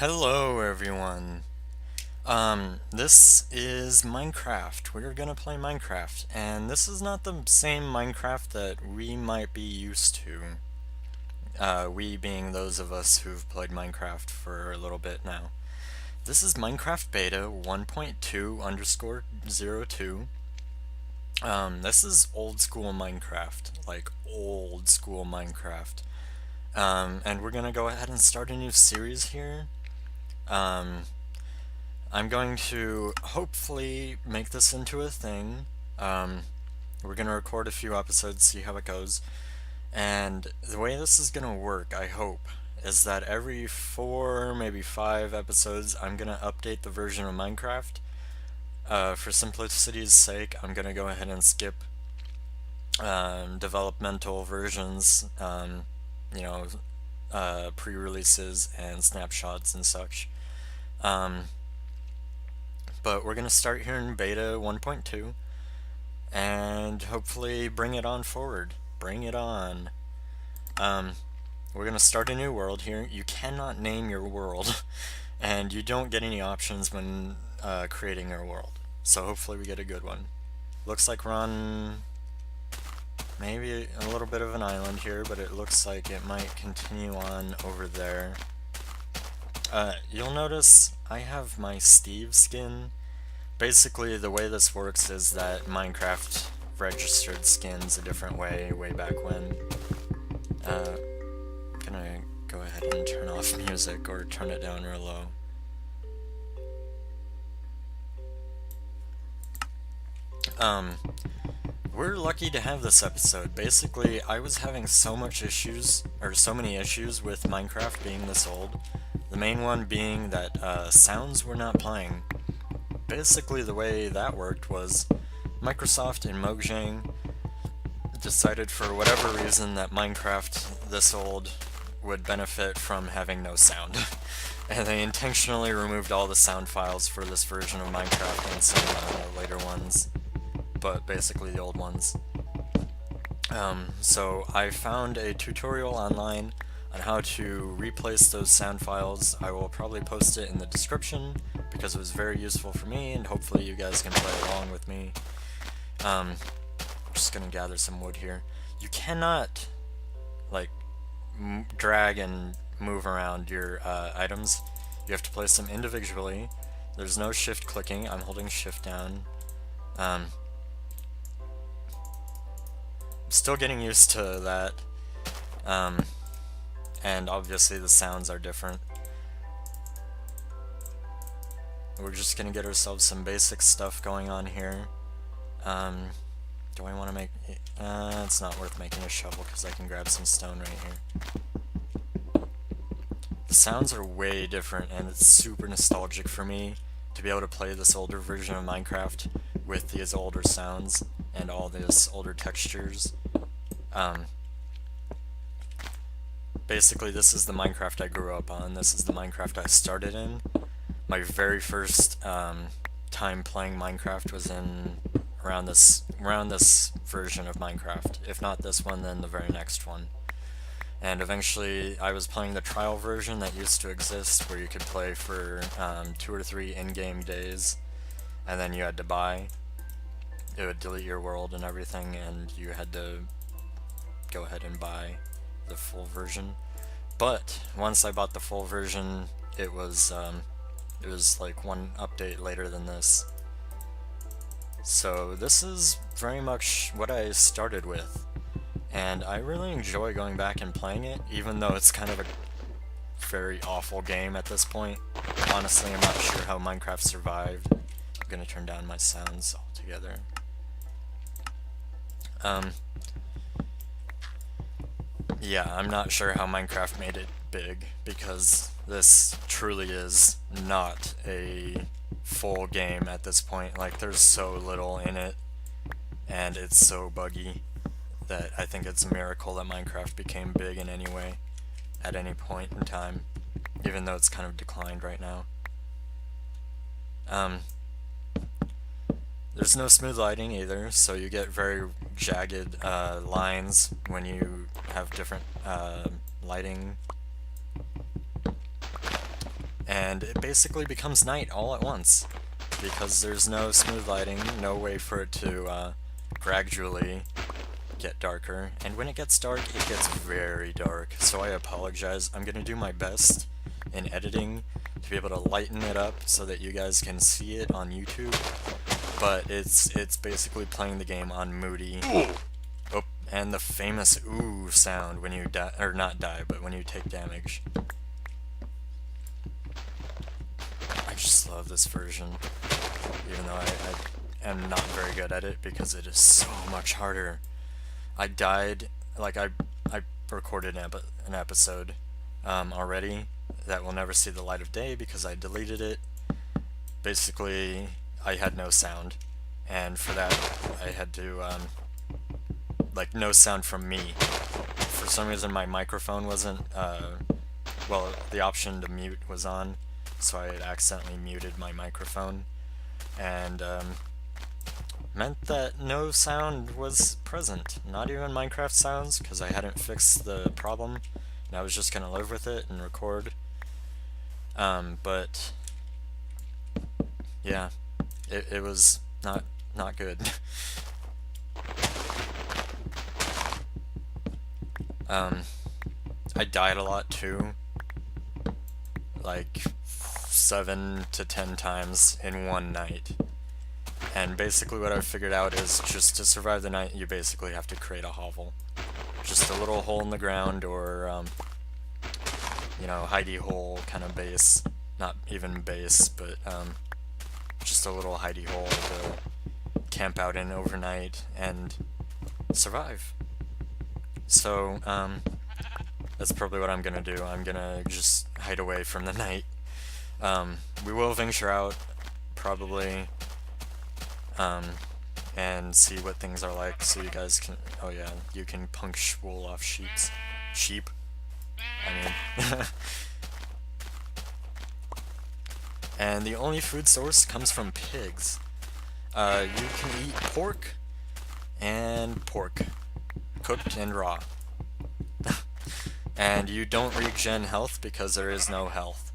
Hello everyone. This is Minecraft. We're gonna play Minecraft, and this is not the same Minecraft that we might be used to. We being those of us who've played Minecraft for a little bit now. This is Minecraft Beta 1.2 underscore 02. This is old school Minecraft, like old school Minecraft. And we're gonna go ahead and start a new series here. Um, I'm going to hopefully make this into a thing. We're going to record a few episodes, see how it goes. And the way this is going to work, I hope, is that every 4, maybe 5 episodes, I'm going to update the version of Minecraft. For simplicity's sake, I'm going to go ahead and skip developmental versions, pre-releases and snapshots and such. But we're going to start here in beta 1.2 and hopefully bring it on forward. Bring it on. We're going to start a new world here. You cannot name your world, and you don't get any options when creating your world. So hopefully we get a good one. Looks like we're on maybe a little bit of an island here, but it looks like it might continue on over there. You'll notice I have my Steve skin. Basically, the way this works is that Minecraft registered skins a different way back when. I'm gonna go ahead and turn off music or turn it down real low. We're lucky to have this episode. Basically, I was having so many issues with Minecraft being this old. The main one being that sounds were not playing. Basically, the way that worked was Microsoft and Mojang decided for whatever reason that Minecraft this old would benefit from having no sound. And they intentionally removed all the sound files for this version of Minecraft and some later ones, but basically the old ones. So I found a tutorial online on how to replace those sound files. I will probably post it in the description because it was very useful for me, and hopefully you guys can play along with me. I'm just gonna gather some wood here. You cannot like drag and move around your items. You have to place them individually. There's no shift clicking. I'm holding shift down. I'm still getting used to that. And obviously the sounds are different. We're just gonna get ourselves some basic stuff going on here. Do I want to make... it's not worth making a shovel because I can grab some stone right here. The sounds are way different, and it's super nostalgic for me to be able to play this older version of Minecraft with these older sounds and all these older textures. Basically, this is the Minecraft I grew up on. This is the Minecraft I started in. My very first time playing Minecraft was in around this version of Minecraft. If not this one, then the very next one. And eventually, I was playing the trial version that used to exist, where you could play for 2 or 3 in-game days, and then you had to buy. It would delete your world and everything, and you had to go ahead and buy the full version. But once I bought the full version, it was like one update later than this. So this is very much what I started with, and I really enjoy going back and playing it, even though it's kind of a very awful game at this point. Honestly, I'm not sure how Minecraft survived. I'm gonna turn down my sounds altogether. Yeah, I'm not sure how Minecraft made it big, because this truly is not a full game at this point. Like, there's so little in it, and it's so buggy that I think it's a miracle that Minecraft became big in any way, at any point in time, even though it's kind of declined right now. There's no smooth lighting either, so you get very jagged lines when you have different lighting. and it basically becomes night all at once because there's no smooth lighting, no way for it to gradually get darker, and when it gets dark, it gets very dark, so I apologize. I'm gonna do my best in editing to be able to lighten it up so that you guys can see it on YouTube, but it's basically playing the game on moody. Oh, and the famous ooh sound when you die, or not die, but when you take damage. I just love this version, even though I am not very good at it because it is so much harder. I died, like I recorded an episode already that will never see the light of day because I deleted it. Basically, I had no sound, and for that I had to, like, no sound from me. For some reason my microphone wasn't, well, the option to mute was on, so I had accidentally muted my microphone, and meant that no sound was present, not even Minecraft sounds, because I hadn't fixed the problem, and I was just gonna live with it and record. But yeah, it was not good. I died a lot too, like 7 to 10 times in one night. And basically what I've figured out is just to survive the night, you basically have to create a hovel. Just a little hole in the ground, or, you know, hidey hole kind of base. Not even base, but just a little hidey hole to camp out in overnight and survive. So, that's probably what I'm gonna do. I'm gonna just hide away from the night. We will venture out, probably, and see what things are like, so you guys can, oh yeah, you can punctual off sheep, I mean, and the only food source comes from pigs. You can eat pork, cooked and raw, and you don't regen health because there is no health.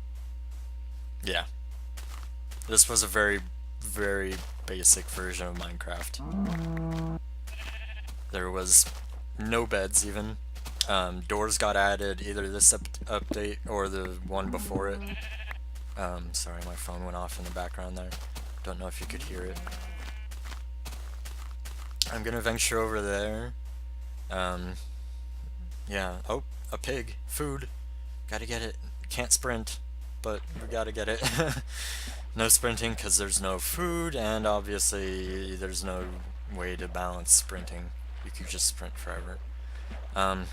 Yeah, this was a very, very basic version of Minecraft. There was no beds even. Doors got added either this update or the one before it. Sorry, my phone went off in the background there. Don't know if you could hear it. I'm gonna venture over there. Yeah. Oh, a pig. Food. Gotta get it. Can't sprint, but we gotta get it. No sprinting because there's no food, and obviously there's no way to balance sprinting. You could just sprint forever. I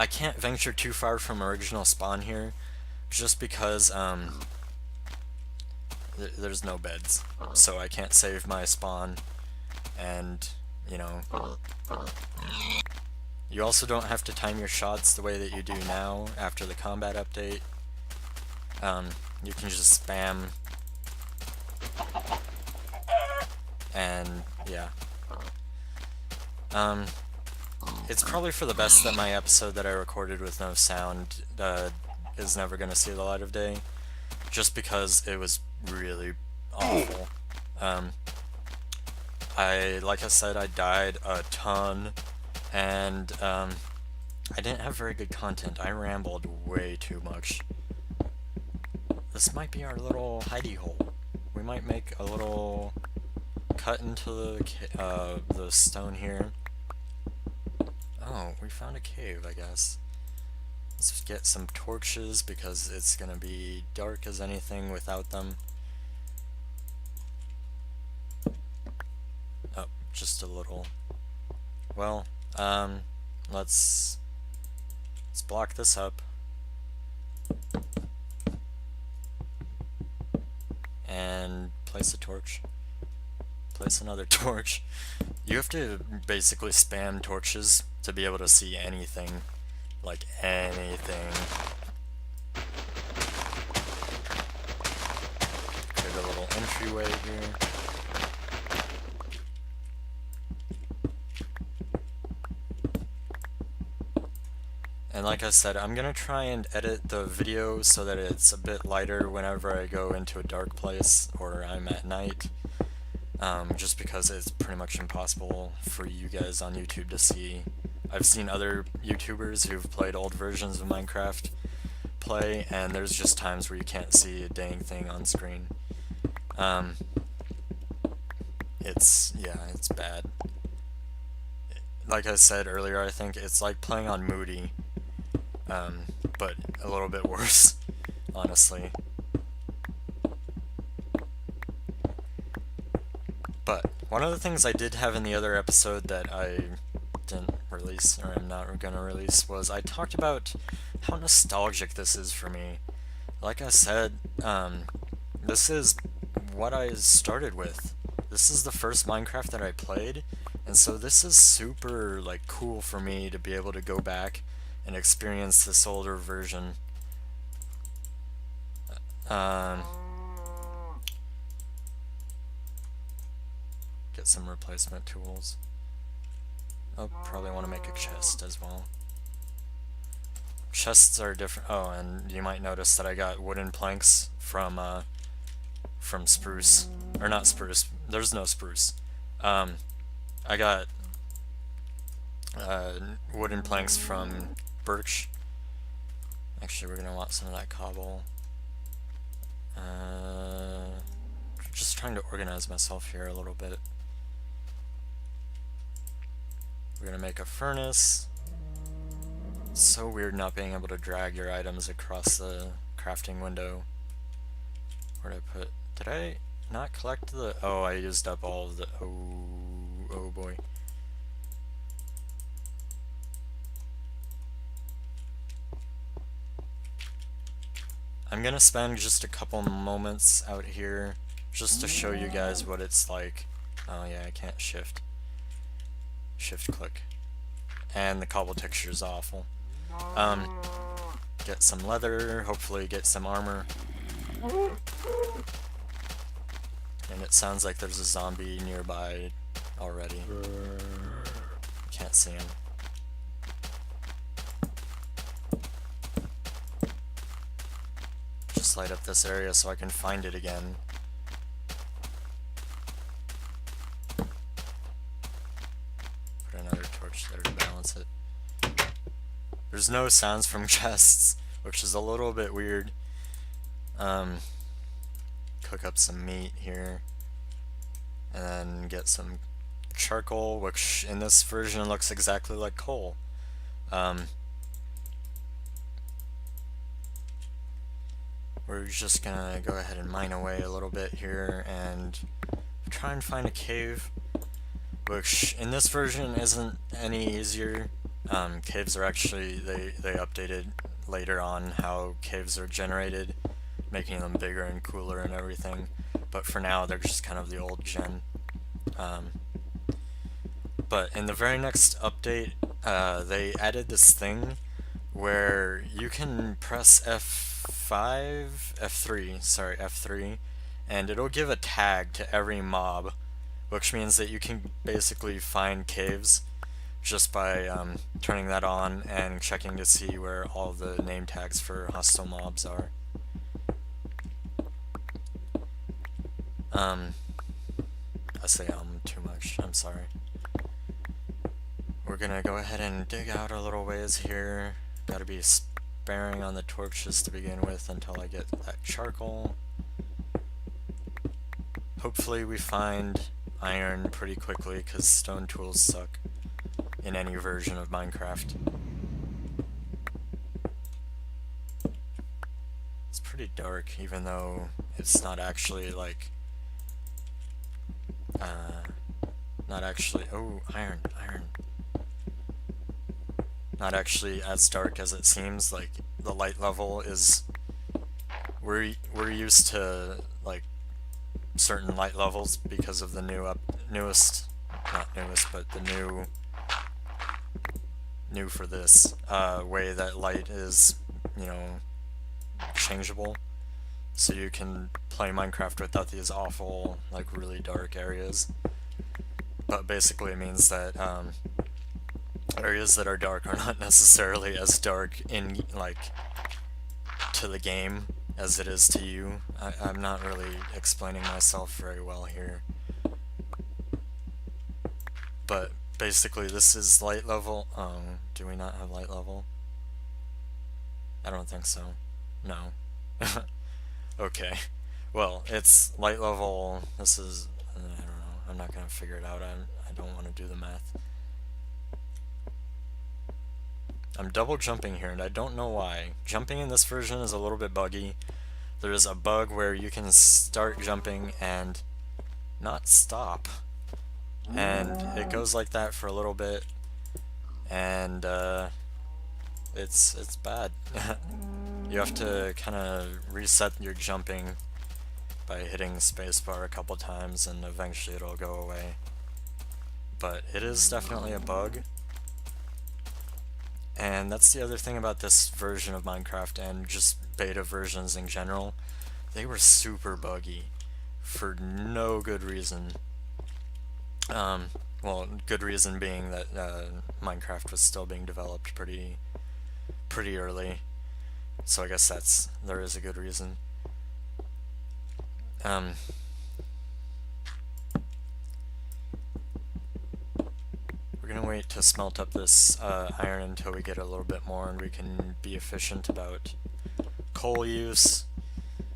can't venture too far from original spawn here, just because there's no beds, so I can't save my spawn, and, you know, you also don't have to time your shots the way that you do now after the combat update. You can just spam, and yeah. It's probably for the best that my episode that I recorded with no sound is never gonna see the light of day, just because it was really awful. Like I said, I died a ton, and I didn't have very good content. I rambled way too much. This might be our little hidey hole. We might make a little cut into the stone here. Oh, we found a cave, I guess. Let's get some torches because it's gonna be dark as anything without them. Oh, just a little. Well, let's block this up. And place a torch. Place another torch. You have to basically spam torches to be able to see anything. Like anything. Create a little entryway here. And like I said, I'm gonna try and edit the video so that it's a bit lighter whenever I go into a dark place or I'm at night. Just because it's pretty much impossible for you guys on YouTube to see. I've seen other YouTubers who've played old versions of Minecraft play, and there's just times where you can't see a dang thing on screen. It's bad. Like I said earlier, I think it's like playing on Moody, but a little bit worse, honestly. But one of the things I did have in the other episode that I didn't release, or I'm not gonna release, was I talked about how nostalgic this is for me. Like I said, this is what I started with. This is the first Minecraft that I played, and so this is super like cool for me to be able to go back and experience this older version. Get some replacement tools. I'll probably want to make a chest as well. Chests are different. Oh, and you might notice that I got wooden planks from spruce. Or not spruce. There's no spruce. I got wooden planks from birch. Actually, we're gonna want some of that cobble. Just trying to organize myself here a little bit. We're gonna make a furnace. It's so weird not being able to drag your items across the crafting window. Where'd I put... Did I not collect the... Oh, I used up all of the... Oh boy. I'm gonna spend just a couple moments out here just to show you guys what it's like. Oh yeah, I can't shift click. And the cobble texture is awful. Get some leather, hopefully get some armor. And it sounds like there's a zombie nearby already. Can't see him. Just light up this area so I can find it again. Put another torch there to balance it. There's no sounds from chests, which is a little bit weird. Cook up some meat here. And then get some charcoal, which in this version looks exactly like coal. We're just gonna go ahead and mine away a little bit here and try and find a cave, which in this version isn't any easier. Caves are actually, they updated later on how caves are generated, making them bigger and cooler and everything, but for now they're just kind of the old gen. But in the very next update, they added this thing where you can press F3, and it'll give a tag to every mob, which means that you can basically find caves just by turning that on and checking to see where all the name tags for hostile mobs are. I say too much, I'm sorry. We're gonna go ahead and dig out a little ways here. Gotta be sparing on the torches to begin with until I get that charcoal. Hopefully we find iron pretty quickly, because stone tools suck in any version of Minecraft. It's pretty dark, even though it's not actually like... Oh, iron. Not actually as dark as it seems. Like, the light level is... We're used to, like, certain light levels because of the newest, not newest, but the new for this way that light is, you know, changeable. So you can play Minecraft without these awful, like, really dark areas. But basically it means that areas that are dark are not necessarily as dark in, like, to the game as it is to you. I'm not really explaining myself very well here. But basically this is light level. Do we not have light level? I don't think so. No. Okay. Well, it's light level. This is, I don't know. I'm not gonna figure it out. I don't want to do the math. I'm double jumping here, and I don't know why. Jumping in this version is a little bit buggy. There is a bug where you can start jumping and not stop. And it goes like that for a little bit, and it's bad. You have to kind of reset your jumping by hitting spacebar a couple times, and eventually it'll go away. But it is definitely a bug. And that's the other thing about this version of Minecraft and just beta versions in general. They were super buggy for no good reason. Well, good reason being that Minecraft was still being developed pretty early. So I guess there is a good reason. We're gonna wait to smelt up this iron until we get a little bit more and we can be efficient about coal use.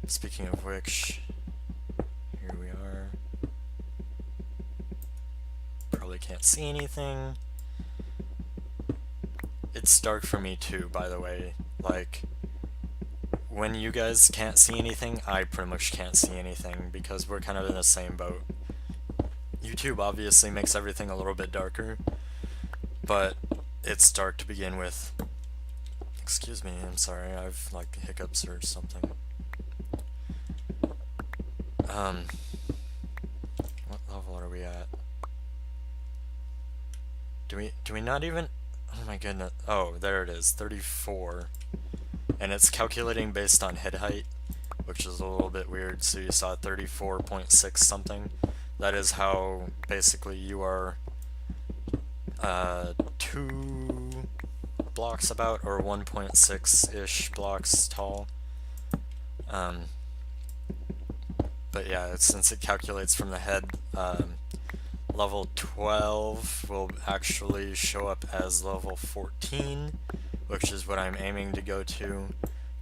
Speaking of which, here we are. Probably can't see anything. It's dark for me too, by the way. Like, when you guys can't see anything, I pretty much can't see anything because we're kind of in the same boat. YouTube obviously makes everything a little bit darker, but it's dark to begin with. Excuse me, I'm sorry, I've like hiccups or something. What level are we at? Do we not even, oh my goodness, oh, there it is, 34. And it's calculating based on head height, which is a little bit weird. So you saw 34.6 something. That is how basically you are 2 blocks about, or 1.6-ish blocks tall. But yeah, since it calculates from the head, level 12 will actually show up as level 14, which is what I'm aiming to go to,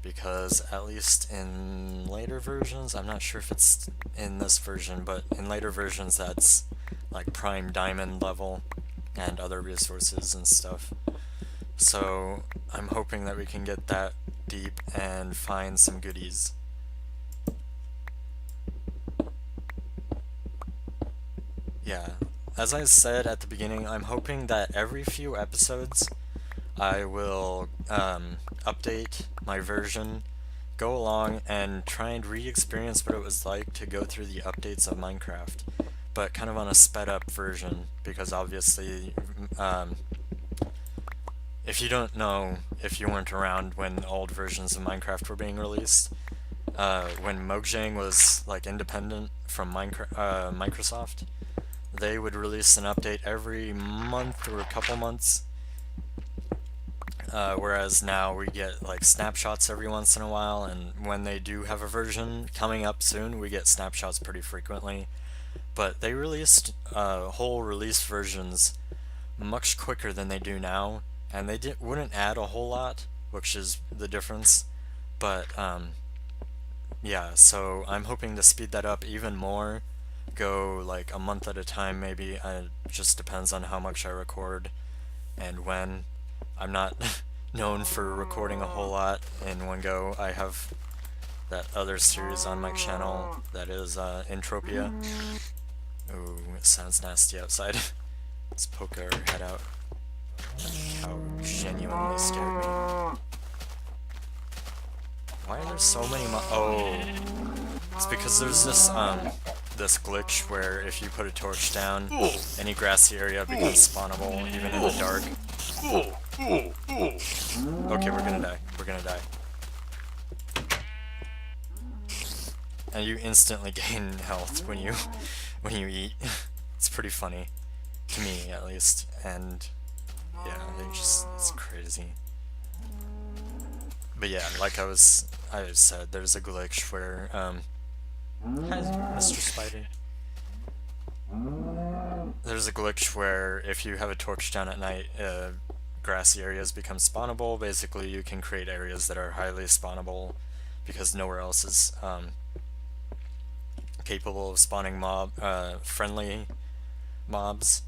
because at least in later versions, I'm not sure if it's in this version, but in later versions that's like prime diamond level and other resources and stuff. So I'm hoping that we can get that deep and find some goodies. Yeah, as I said at the beginning, I'm hoping that every few episodes I will update my version, go along and try and re-experience what it was like to go through the updates of Minecraft, but kind of on a sped up version, because obviously if you don't know, if you weren't around when old versions of Minecraft were being released, when Mojang was like independent from Microsoft, they would release an update every month or a couple months, whereas now we get like snapshots every once in a while, and when they do have a version coming up soon, we get snapshots pretty frequently. But they released whole release versions much quicker than they do now, and they wouldn't add a whole lot, which is the difference. But yeah, so I'm hoping to speed that up even more, go like a month at a time maybe. It just depends on how much I record and when. I'm not known for recording a whole lot in one go. I have that other series on my channel that is Entropia. Ooh, it sounds nasty outside. Let's poke our head out. How genuinely scared me. Why are there so many oh, it's because there's this this glitch where if you put a torch down, any grassy area becomes spawnable even in the dark. Okay, we're gonna die. We're gonna die. And you instantly gain health when you eat. It's pretty funny, to me at least. And yeah, it's crazy. But yeah, like I said, there's a glitch where, hi, Mr. Spider. There's a glitch where if you have a torch down at night, grassy areas become spawnable. Basically, you can create areas that are highly spawnable because nowhere else is capable of spawning friendly mobs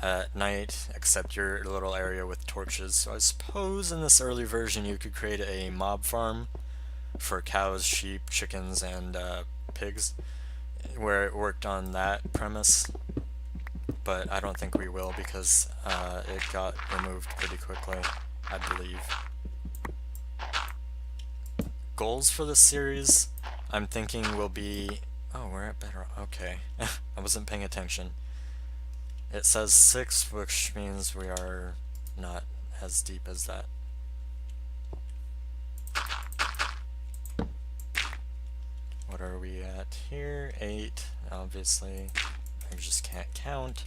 at night except your little area with torches. So I suppose in this early version you could create a mob farm for cows, sheep, chickens, and pigs, where it worked on that premise. But I don't think we will because it got removed pretty quickly, I believe. Goals for this series, I'm thinking will be... Oh, we're at Bedrock. Okay. I wasn't paying attention. It says 6, which means we are not as deep as that. What are we at here? 8, obviously. I just can't count.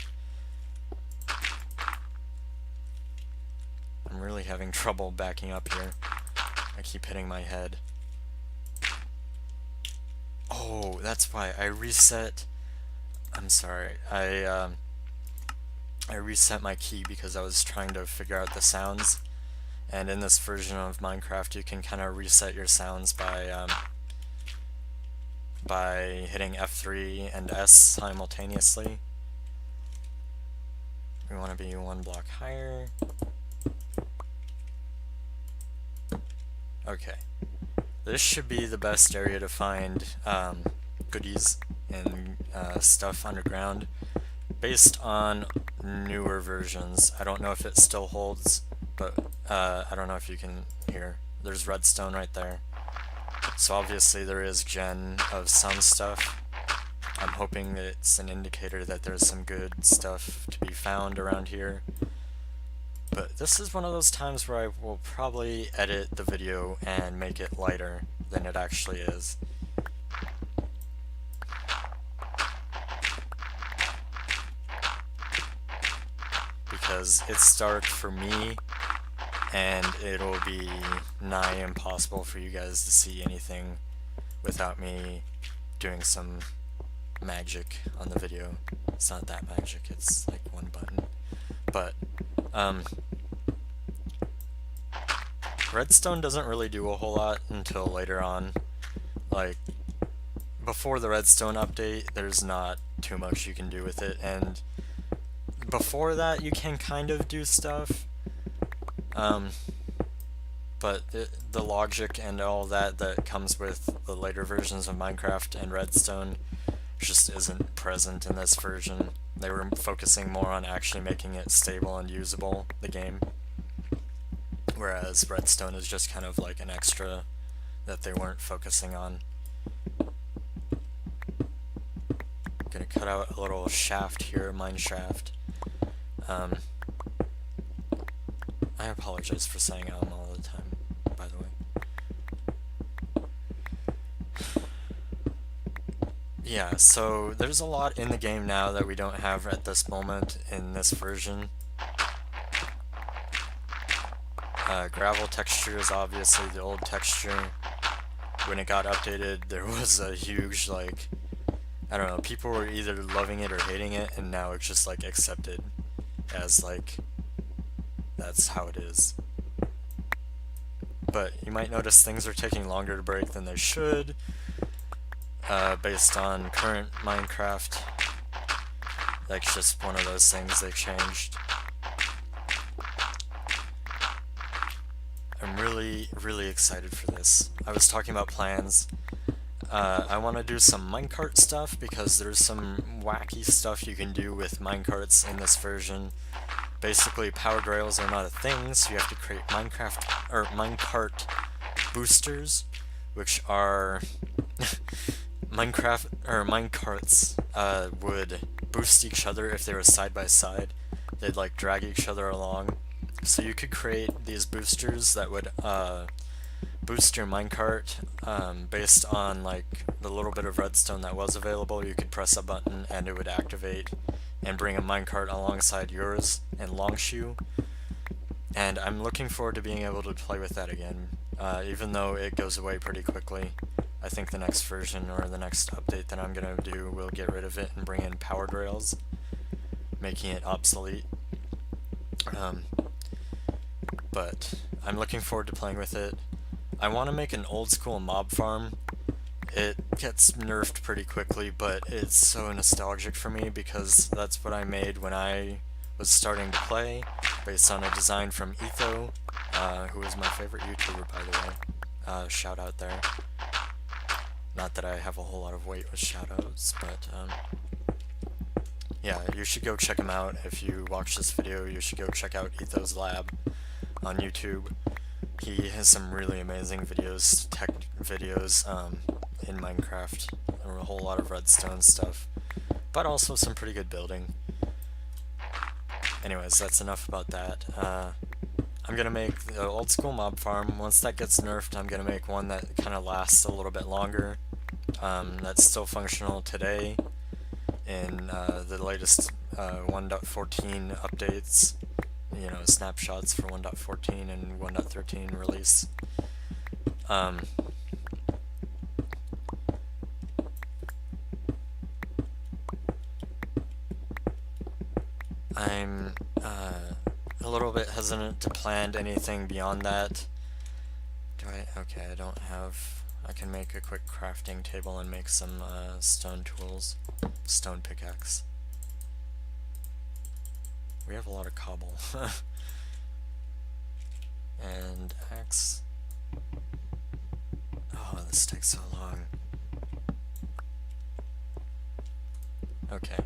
I'm really having trouble backing up here. I keep hitting my head. Oh, that's why I reset. I'm sorry. I reset my key because I was trying to figure out the sounds. And in this version of Minecraft, you can kind of reset your sounds by hitting F3 and S simultaneously. We want to be 1 block higher. Okay. This should be the best area to find goodies and stuff underground based on newer versions. I don't know if it still holds, but I don't know if you can hear. There's redstone right there. So obviously there is gen of some stuff. I'm hoping that it's an indicator that there's some good stuff to be found around here. But this is one of those times where I will probably edit the video and make it lighter than it actually is. Because it's dark for me, and it'll be nigh impossible for you guys to see anything without me doing some magic on the video. It's not that magic, it's like one button. But, redstone doesn't really do a whole lot until later on. Like, before the redstone update, there's not too much you can do with it, and before that you can kind of do stuff. But the logic and all that comes with the later versions of Minecraft and redstone just isn't present in this version. They were focusing more on actually making it stable and usable, the game. Whereas redstone is just kind of like an extra that they weren't focusing on. Gonna cut out a little shaft here, mine shaft. I apologize for saying all the time, by the way. Yeah, so there's a lot in the game now that we don't have at this moment in this version. Gravel texture is obviously the old texture. When it got updated, there was a huge, like, I don't know, people were either loving it or hating it, and now it's just, like, accepted as, like, that's how it is. But you might notice things are taking longer to break than they should, based on current Minecraft. That's just one of those things they changed. I'm really, really excited for this. I was talking about plans. I want to do some minecart stuff because there's some wacky stuff you can do with minecarts in this version. Basically, powered rails are not a thing, so you have to create minecart boosters, which are minecarts would boost each other if they were side by side. They'd like drag each other along. So you could create these boosters that would boost your minecart based on like the little bit of redstone that was available. You could press a button and it would activate and bring a minecart alongside yours and Longshoe. and I'm looking forward to being able to play with that again, even though it goes away pretty quickly. I think the next version or the next update that I'm going to do will get rid of it and bring in powered rails, making it obsolete. But I'm looking forward to playing with it. I want to make an old school mob farm. It gets nerfed pretty quickly, but it's so nostalgic for me because that's what I made when I was starting to play, based on a design from Etho, who is my favorite YouTuber, by the way. Shout out there. Not that I have a whole lot of weight with shoutouts, but yeah, you should go check him out. If you watch this video, you should go check out Etho's Lab on YouTube. He has some really amazing videos, tech videos, in Minecraft, a whole lot of redstone stuff, but also some pretty good building. Anyways, that's enough about that. I'm gonna make the old school mob farm. Once that gets nerfed, I'm gonna make one that kind of lasts a little bit longer, that's still functional today in the latest 1.14 updates, you know, snapshots for 1.14 and 1.13 release. I'm a little bit hesitant to plan anything beyond that. Okay, I don't have... I can make a quick crafting table and make some stone tools. Stone pickaxe. We have a lot of cobble. And axe. Oh, this takes so long. Okay.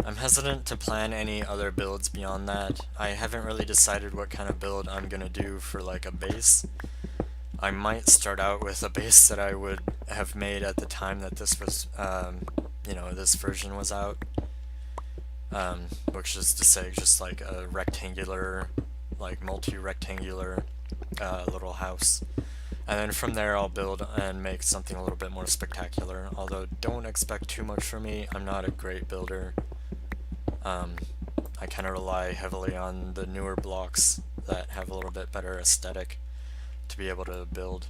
I'm hesitant to plan any other builds beyond that. I haven't really decided what kind of build I'm gonna do for like a base. I might start out with a base that I would have made at the time that this was, you know, this version was out. Which is to say just like a rectangular, like multi-rectangular little house. And then from there I'll build and make something a little bit more spectacular, although don't expect too much from me. I'm not a great builder. I kind of rely heavily on the newer blocks that have a little bit better aesthetic to be able to build,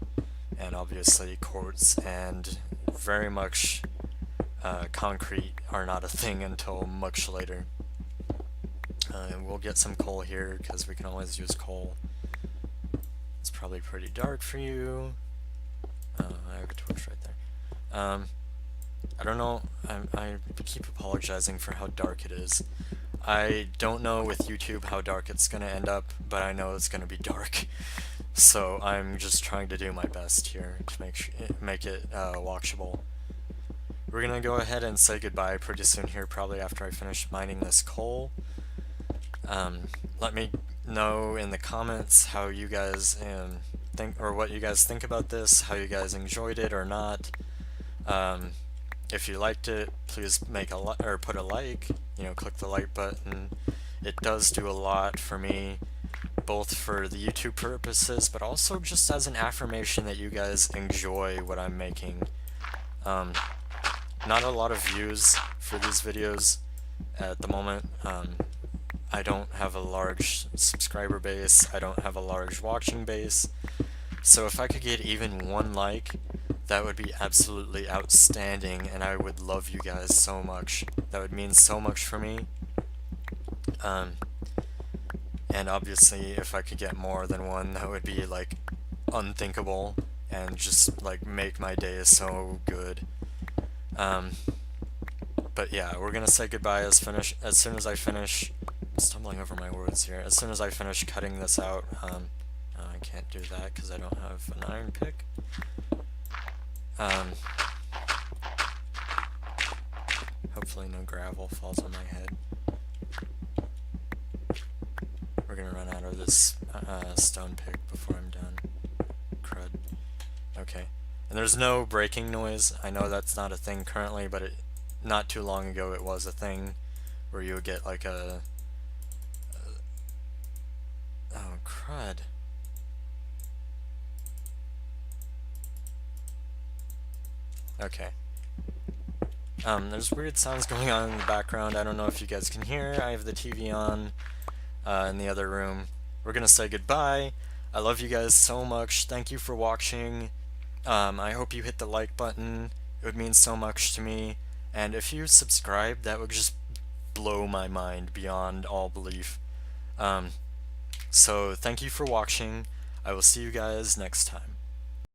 and obviously quartz and very much concrete are not a thing until much later. We'll get some coal here because we can always use coal. It's probably pretty dark for you. I have a torch right there. I don't know, I keep apologizing for how dark it is. I don't know with YouTube how dark it's gonna end up, but I know it's gonna be dark. So I'm just trying to do my best here to make it watchable. We're gonna go ahead and say goodbye pretty soon here, probably after I finish mining this coal. Let me know in the comments how you guys think, or what you guys think about this, how you guys enjoyed it or not. If you liked it, please make or put a like. You know, click the like button. It does do a lot for me, both for the YouTube purposes, but also just as an affirmation that you guys enjoy what I'm making. Not a lot of views for these videos at the moment. I don't have a large subscriber base, I don't have a large watching base, so if I could get even one like, that would be absolutely outstanding, and I would love you guys so much. That would mean so much for me. And obviously, if I could get more than one, that would be like unthinkable and just like make my day so good. But yeah, we're gonna say goodbye as soon as I finish. I'm stumbling over my words here. As soon as I finish cutting this out, I can't do that because I don't have an iron pick. Hopefully no gravel falls on my head. We're gonna run out of this stone pick before I'm done. Crud. Okay. And there's no breaking noise. I know that's not a thing currently, but not too long ago it was a thing where you would get like a oh, crud. Okay. There's weird sounds going on in the background. I don't know if you guys can hear. I have the TV on in the other room. we're gonna say goodbye. I love you guys so much. Thank you for watching. I hope you hit the like button. It would mean so much to me. And if you subscribe, that would just blow my mind beyond all belief. So thank you for watching. I will see you guys next time.